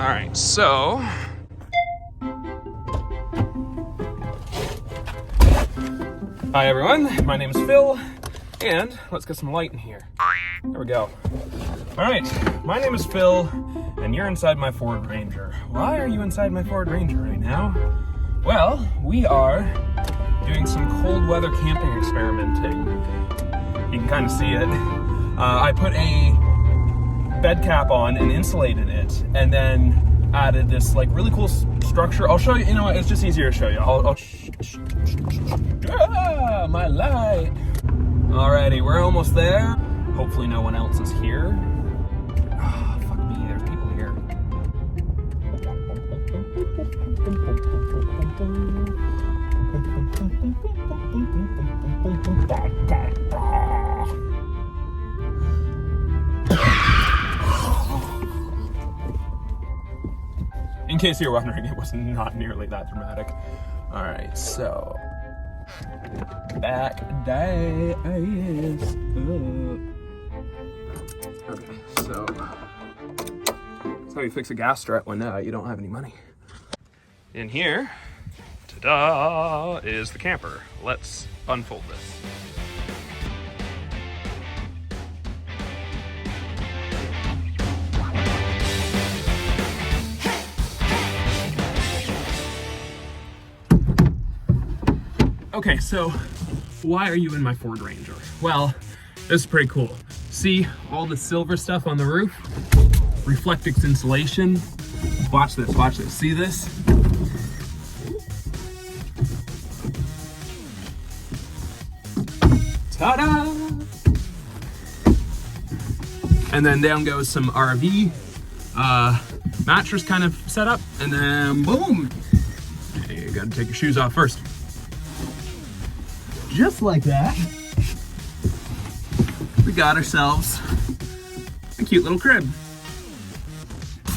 All right, so hi everyone, my name is Phil, and let's get some light in here. There we go. All right, my name is Phil, and you're inside my Ford Ranger. Why are you inside my Ford Ranger right now? Well, we are doing some cold weather camping experimenting. You can kind of see it. I put a bed cap on and insulated it, and then added this like really cool structure. I'll show you, you know what, it's just easier to show you. My light. Alrighty, we're almost there. Hopefully no one else is here. Oh, fuck me, there's people here. In case you're wondering, it was not nearly that dramatic. All right, so back days. Okay, so that's how you fix a gas strut when you don't have any money. In here, ta-da, is the camper. Let's unfold this. Okay, so why are you in my Ford Ranger? Well, this is pretty cool. See all the silver stuff on the roof? Reflectix insulation. Watch this, watch this. See this? Ta-da! And then down goes some RV mattress kind of setup, and then boom! You gotta take your shoes off first. Just like that, we got ourselves a cute little crib.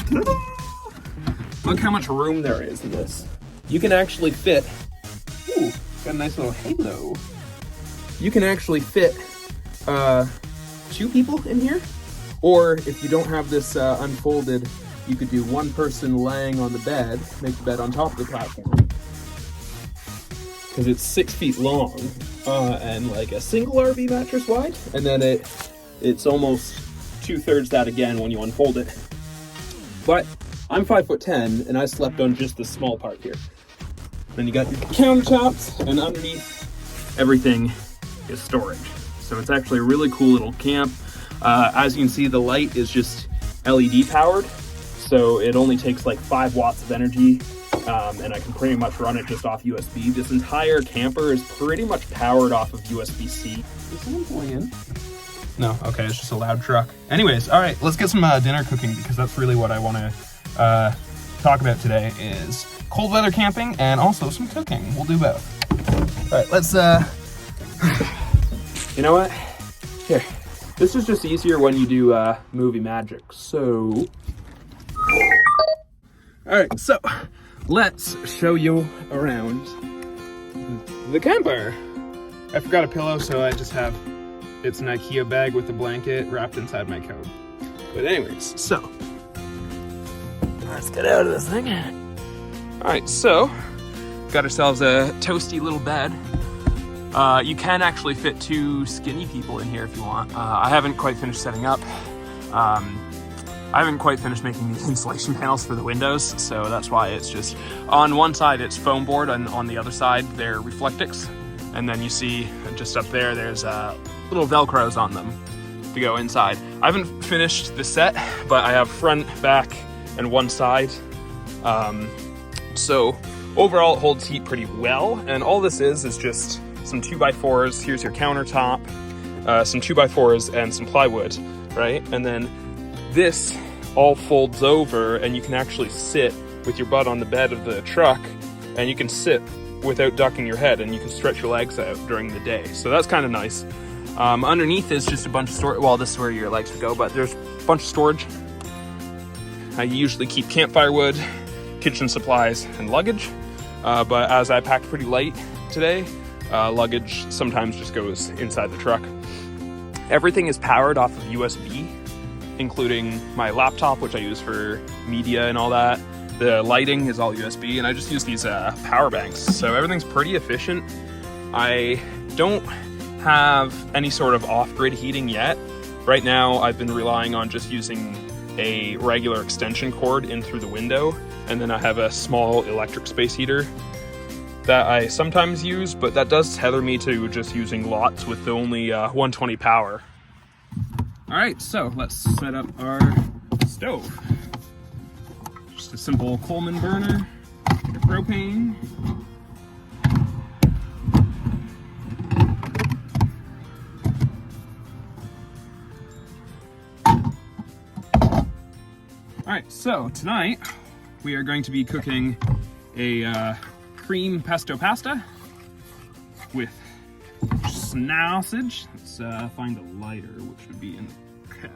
Ta-da! Look how much room there is in this. You can actually fit, ooh, got a nice little halo. You can actually fit 2 people in here, or if you don't have this unfolded, you could do 1 person laying on the bed, make the bed on top of the platform. Because it's 6 feet long and like a single RV mattress wide, and then it's almost 2/3 that again when you unfold it. But I'm 5'10" and I slept on just this small part here. Then you got your countertops, and underneath everything is storage. So it's actually a really cool little camp. As you can see, the light is just LED powered, so it only takes like 5 watts of energy. And I can pretty much run it just off USB. This entire camper is pretty much powered off of USB-C. Is someone pulling in? No, okay, it's just a loud truck. Anyways, all right, let's get some dinner cooking, because that's really what I want to talk about today is cold weather camping and also some cooking. We'll do both. All right, let's, you know what? Here, this is just easier when you do movie magic, so. All right, so let's show you around the camper. I forgot a pillow, so I just have, it's an IKEA bag with a blanket wrapped inside my coat. But anyways, so let's get out of this thing. All right, so got ourselves a toasty little bed. You can actually fit 2 skinny people in here if you want. I haven't quite finished setting up. I haven't quite finished making these insulation panels for the windows, so that's why it's just, on one side it's foam board, and on the other side they're Reflectix. And then you see just up there, there's little Velcros on them to go inside. I haven't finished the set, but I have front, back, and one side. So overall it holds heat pretty well, and all this is just some 2x4s. Here's your countertop, some 2x4s and some plywood, right? And then this all folds over, and you can actually sit with your butt on the bed of the truck, and you can sit without ducking your head, and you can stretch your legs out during the day. So that's kind of nice. Underneath is just a bunch of storage. Well, this is where your legs would go, but there's a bunch of storage. I usually keep campfire wood, kitchen supplies, and luggage. But as I packed pretty light today, luggage sometimes just goes inside the truck. Everything is powered off of USB. including my laptop, which I use for media and all that. The lighting is all USB, and I just use these power banks. So everything's pretty efficient. I don't have any sort of off-grid heating yet. Right now, I've been relying on just using a regular extension cord in through the window, and then I have a small electric space heater that I sometimes use, but that does tether me to just using lots with the only 120 power. All right, so let's set up our stove. Just a simple Coleman burner, your propane. All right, so tonight we are going to be cooking a cream pesto pasta with sausage. Let's find a lighter, which would be in the cab.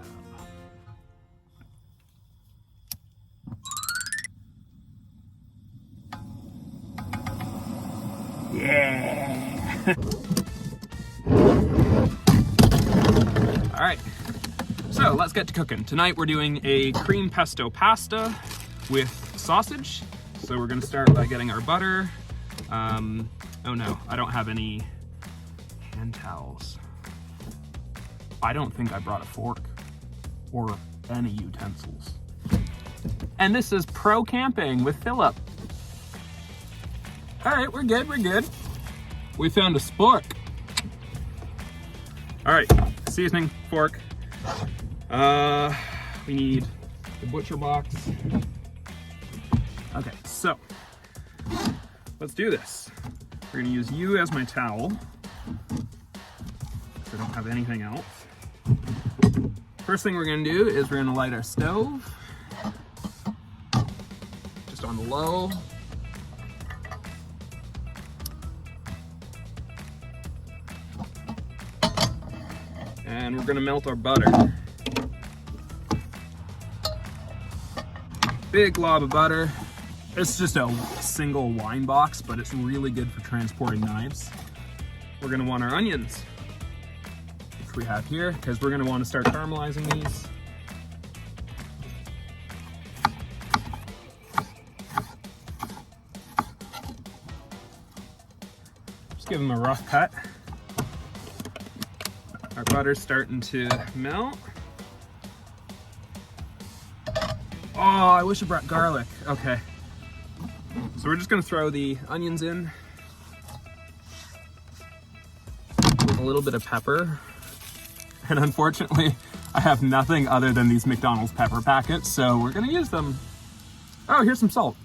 Yeah! All right. So let's get to cooking. Tonight we're doing a cream pesto pasta with sausage. So we're gonna start by getting our butter. Oh no, I don't have any hand towels. I don't think I brought a fork or any utensils. And this is Pro Camping with Philip. All right, we're good, we're good. We found a spork. All right, seasoning, fork. We need the butcher box. Okay, so let's do this. We're gonna use you as my towel, because I don't have anything else. First thing we're gonna do is we're gonna light our stove, just on the low. And we're gonna melt our butter. Big glob of butter. It's just a single wine box, but it's really good for transporting knives. We're gonna want our onions, which we have here, because we're gonna want to start caramelizing these. Just give them a rough cut. Our butter's starting to melt. Oh, I wish I brought garlic. Okay. So we're just gonna throw the onions in. With a little bit of pepper. And unfortunately, I have nothing other than these McDonald's pepper packets, so we're gonna use them. Oh, here's some salt.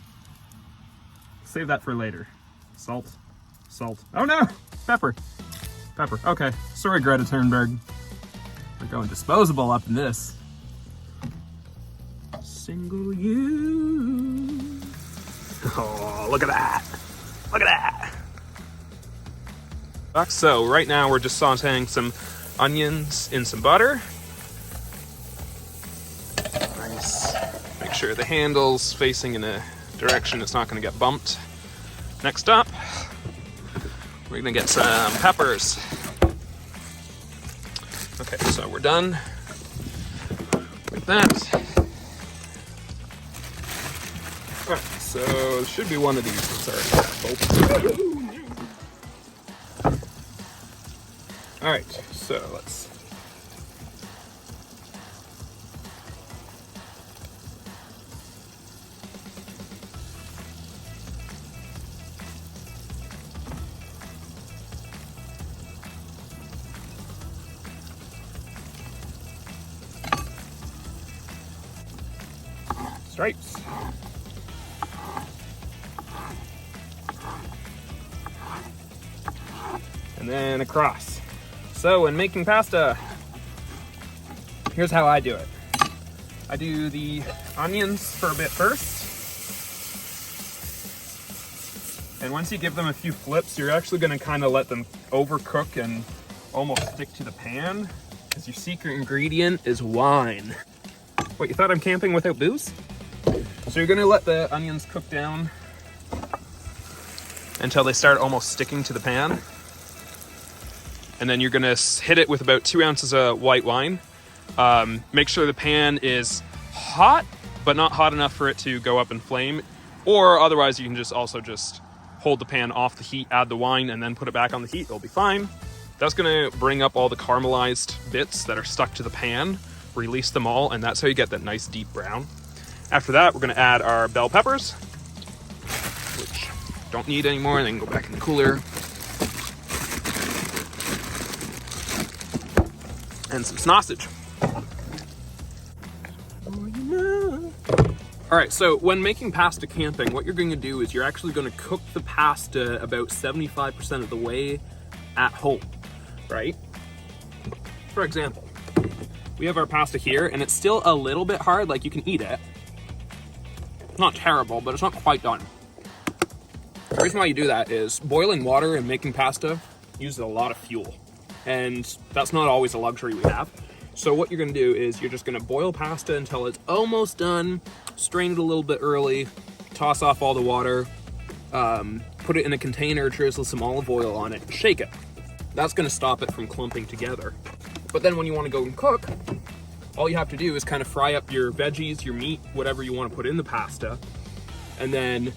Save that for later. Salt, salt. Oh no, pepper, pepper. Okay, sorry Greta Thunberg. We're going disposable up in this. Single use. Oh, look at that. Look at that. So right now we're just sauteing some onions in some butter. Nice. Make sure the handle's facing in a direction it's not going to get bumped. Next up, we're going to get some peppers. Okay, so we're done with that. Alright, so it should be one of these. Sorry. Alright, so let's... stripes. And then across. So when making pasta, here's how I do it. I do the onions for a bit first. And once you give them a few flips, you're actually gonna kind of let them overcook and almost stick to the pan, because your secret ingredient is wine. What, you thought I'm camping without booze? So you're gonna let the onions cook down until they start almost sticking to the pan. And then you're gonna hit it with about 2 ounces of white wine. Make sure the pan is hot, but not hot enough for it to go up in flame. Or otherwise you can just hold the pan off the heat, add the wine, and then put it back on the heat. It'll be fine. That's gonna bring up all the caramelized bits that are stuck to the pan, release them all, and that's how you get that nice deep brown. After that, we're gonna add our bell peppers, which don't need anymore, and then go back in the cooler. And some sausage. All right, so when making pasta camping, what you're going to do is you're actually going to cook the pasta about 75% of the way at home, right? For example, we have our pasta here, and it's still a little bit hard, like you can eat it. Not terrible, but it's not quite done. The reason why you do that is boiling water and making pasta uses a lot of fuel, and that's not always a luxury we have. So what you're gonna do is you're just gonna boil pasta until it's almost done, strain it a little bit early, toss off all the water, put it in a container, drizzle some olive oil on it, shake it. That's gonna stop it from clumping together. But then when you wanna go and cook, all you have to do is kind of fry up your veggies, your meat, whatever you wanna put in the pasta, and then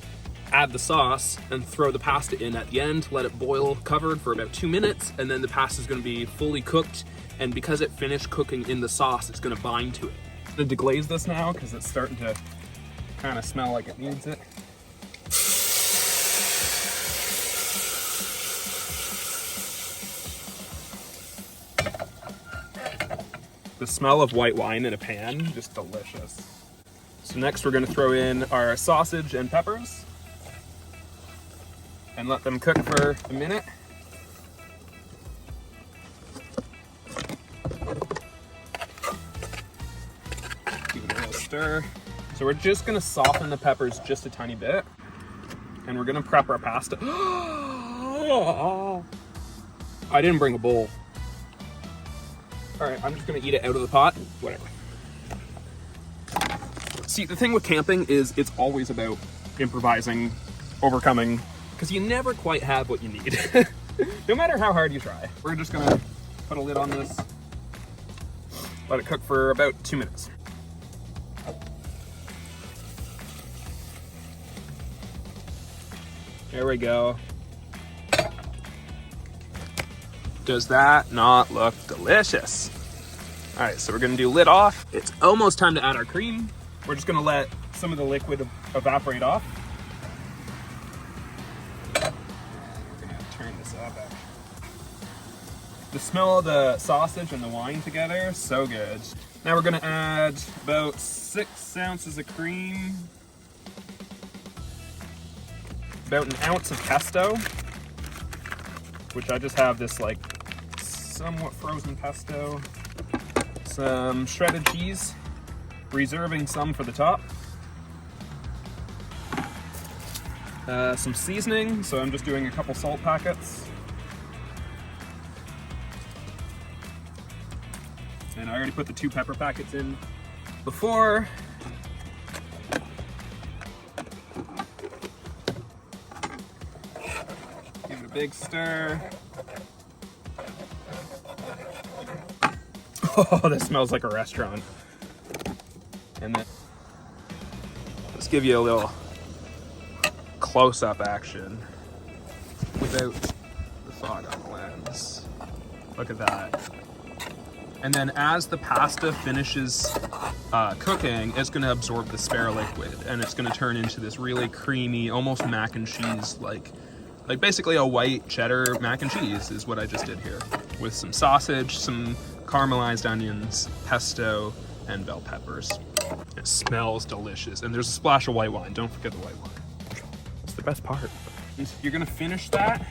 add the sauce and throw the pasta in at the end, let it boil covered for about 2 minutes, and then the pasta is gonna be fully cooked. And because it finished cooking in the sauce, it's gonna bind to it. I'm gonna deglaze this now because it's starting to kind of smell like it needs it. The smell of white wine in a pan, just delicious. So next we're gonna throw in our sausage and peppers and let them cook for a minute. Stir. So we're just gonna soften the peppers just a tiny bit, and we're gonna prep our pasta. I didn't bring a bowl. All right, I'm just gonna eat it out of the pot. Whatever. See, the thing with camping is it's always about improvising, overcoming, because you never quite have what you need, no matter how hard you try. We're just gonna put a lid on this, let it cook for about 2 minutes. There we go. Does that not look delicious? All right, so we're gonna do lid off. It's almost time to add our cream. We're just gonna let some of the liquid evaporate off. We're gonna turn this up. The smell of the sausage and the wine together, so good. Now we're gonna add about 6 ounces of cream, about an ounce of pesto, which I just have this like somewhat frozen pesto, some shredded cheese, reserving some for the top, some seasoning, so I'm just doing a couple salt packets, and I already put the 2 pepper packets in before. Big stir. Oh, this smells like a restaurant. And then let's give you a little close-up action without the fog on the lens. Look at that. And then as the pasta finishes cooking, it's going to absorb the spare liquid, and it's going to turn into this really creamy, almost mac and cheese like basically a white cheddar mac and cheese is what I just did here, with some sausage, some caramelized onions, pesto, and bell peppers. It smells delicious, and there's a splash of white wine. Don't forget the white wine. It's the best part. You're gonna finish that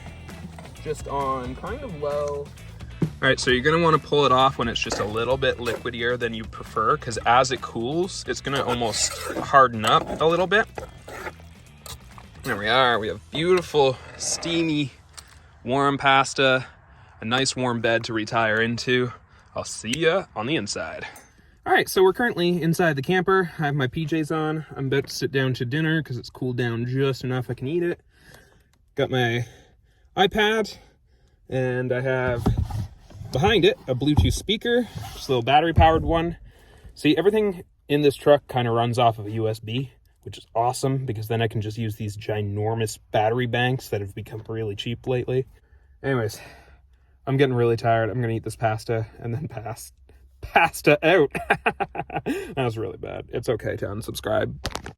just on kind of low. All right, so you're gonna wanna pull it off when it's just a little bit liquidier than you prefer, because as it cools, it's gonna almost harden up a little bit. There we are. We have beautiful, steamy, warm pasta, a nice warm bed to retire into. I'll see ya on the inside. All right, so we're currently inside the camper. I have my PJs on. I'm about to sit down to dinner because it's cooled down just enough I can eat it. Got my iPad, and I have Behind it, a Bluetooth speaker, just a little battery powered one. See, everything in this truck kind of runs off of a USB, which is awesome because then I can just use these ginormous battery banks that have become really cheap lately. Anyways, I'm getting really tired. I'm gonna eat this pasta and then pasta out. That was really bad. It's okay to unsubscribe.